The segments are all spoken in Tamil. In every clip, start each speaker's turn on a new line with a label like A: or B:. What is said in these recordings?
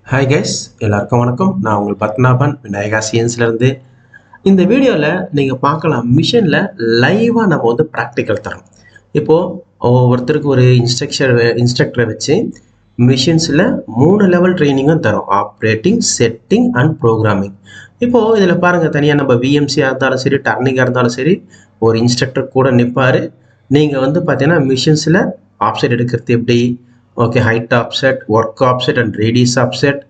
A: ஹாய் கைஸ், எல்லாருக்கும் வணக்கம். நான் உங்கள் பத்மநாபன், விநாயகா சிஎன்ஸ்லேருந்து. இந்த வீடியோவில் நீங்கள் பார்க்கலாம், மிஷினில் லைவாக நம்ம வந்து ப்ராக்டிக்கல் தரோம். இப்போது ஒவ்வொருத்தருக்கு ஒரு இன்ஸ்ட்ரக்டரை வச்சு மிஷின்ஸில் 3 லெவல் ட்ரைனிங்கும் தரோம்: ஆப்ரேட்டிங், செட்டிங் அண்ட் ப்ரோக்ராமிங். இப்போது இதில் பாருங்கள், தனியாக நம்ம விஎம்சியாக இருந்தாலும் சரி, டர்னிங்காக இருந்தாலும் சரி, ஒரு இன்ஸ்ட்ரக்டர் கூட நிற்பார். நீங்கள் வந்து பார்த்தீங்கன்னா மிஷின்ஸில் ஆப்செட் எடுக்கிறது எப்படி, okay, height offset, work offset and radius offset,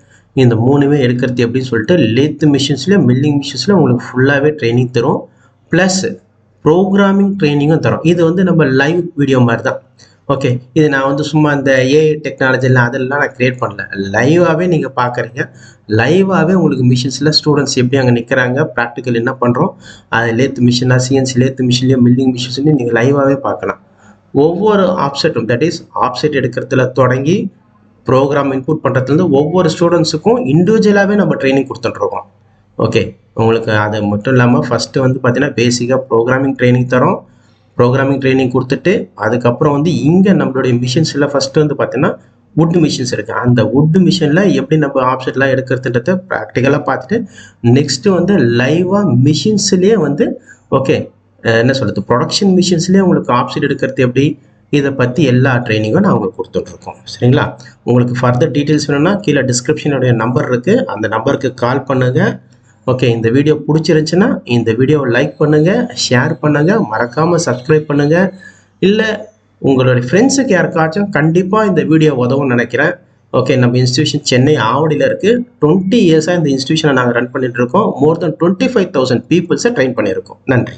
A: இந்த 3மே எடுக்கிறது எப்படின்னு சொல்லிட்டு லேத் மிஷின்ஸ்லேயும் மில்லிங் மிஷின்ஸ்லையும் உங்களுக்கு ஃபுல்லாகவே ட்ரைனிங் தரும். ப்ளஸ் ப்ரோக்ராமிங் ட்ரைனிங்கும் தரும். இது வந்து நம்ம லைவ் வீடியோ மாதிரி தான். ஓகே, இது நான் வந்து சும்மா இந்த ஏஐ டெக்னாலஜிலாம் அதெல்லாம் நான் க்ரியேட் பண்ணல. லைவாகவே நீங்கள் பார்க்குறீங்க. லைவாகவே உங்களுக்கு மிஷின்ஸில் ஸ்டூடெண்ட்ஸ் எப்படி அங்கே நிற்கிறாங்க, ப்ராக்டிக்கல் என்ன பண்ணுறோம், அது லேத் மிஷினாக, சிஎன்சி லேத் மிஷின்லேயும் மில்லிங் மிஷின்ஸ்லையும் நீங்கள் லைவாகவே பார்க்கலாம். ஒவ்வொரு ஆப்செட்டும், தட் இஸ் ஆப்செட் எடுக்கிறதுல தொடங்கி ப்ரோக்ராம் இன்புட் பண்ணுறதுலேருந்து ஒவ்வொரு ஸ்டூடெண்ட்ஸுக்கும் இண்டிவிஜுவலாகவே நம்ம ட்ரைனிங் கொடுத்துட்ருக்கோம். ஓகே, உங்களுக்கு அது மட்டும் இல்லாமல் ஃபஸ்ட்டு வந்து பார்த்தீங்கன்னா பேசிக்காக ப்ரோக்ராமிங் ட்ரைனிங் தரோம். ப்ரோக்ராமிங் ட்ரைனிங் கொடுத்துட்டு அதுக்கப்புறம் வந்து இங்கே நம்மளுடைய மிஷின்ஸில் ஃபஸ்ட்டு வந்து பார்த்தீங்கன்னா வுட் மிஷின்ஸ் இருக்குது. அந்த வுட் மிஷினில் எப்படி நம்ம ஆப்செட்லாம் எடுக்கிறதுன்றத ப்ராக்டிக்கலாக பார்த்துட்டு நெக்ஸ்ட்டு வந்து லைவாக மிஷின்ஸ்லேயே வந்து ஓகே என்ன சொல்கிறது, ப்ரொடக்ஷன் மிஷின்ஸ்லேயே உங்களுக்கு ஆப்செட் எடுக்கிறது எப்படி, இதை பற்றி எல்லா ட்ரைனிங்கும் நான் உங்களுக்கு கொடுத்துட்ருக்கோம். சரிங்களா? உங்களுக்கு ஃபர்தர் டீட்டெயில்ஸ் வேணும்னா கீழே டிஸ்கிரிப்ஷனுடைய நம்பர் இருக்குது, அந்த நம்பருக்கு கால் பண்ணுங்கள். ஓகே, இந்த வீடியோ பிடிச்சிருந்துச்சுன்னா இந்த வீடியோவை லைக் பண்ணுங்கள், ஷேர் பண்ணுங்கள், மறக்காமல் சப்ஸ்கிரைப் பண்ணுங்கள். இல்லை உங்களுடைய ஃப்ரெண்ட்ஸுக்கு யாருக்காச்சும் கண்டிப்பாக இந்த வீடியோ உதவும்னு நினைக்கிறேன். ஓகே, நம்ம இன்ஸ்டியூஷன் சென்னை ஆவடியில் இருக்குது. 20 இயர்ஸாக இந்த இன்ஸ்டியூஷனை நாங்கள் ரன் பண்ணிட்டு இருக்கோம். மோர் தென் 25,000 பீப்புள்ஸை ட்ரெயின் பண்ணியிருக்கோம். நன்றி.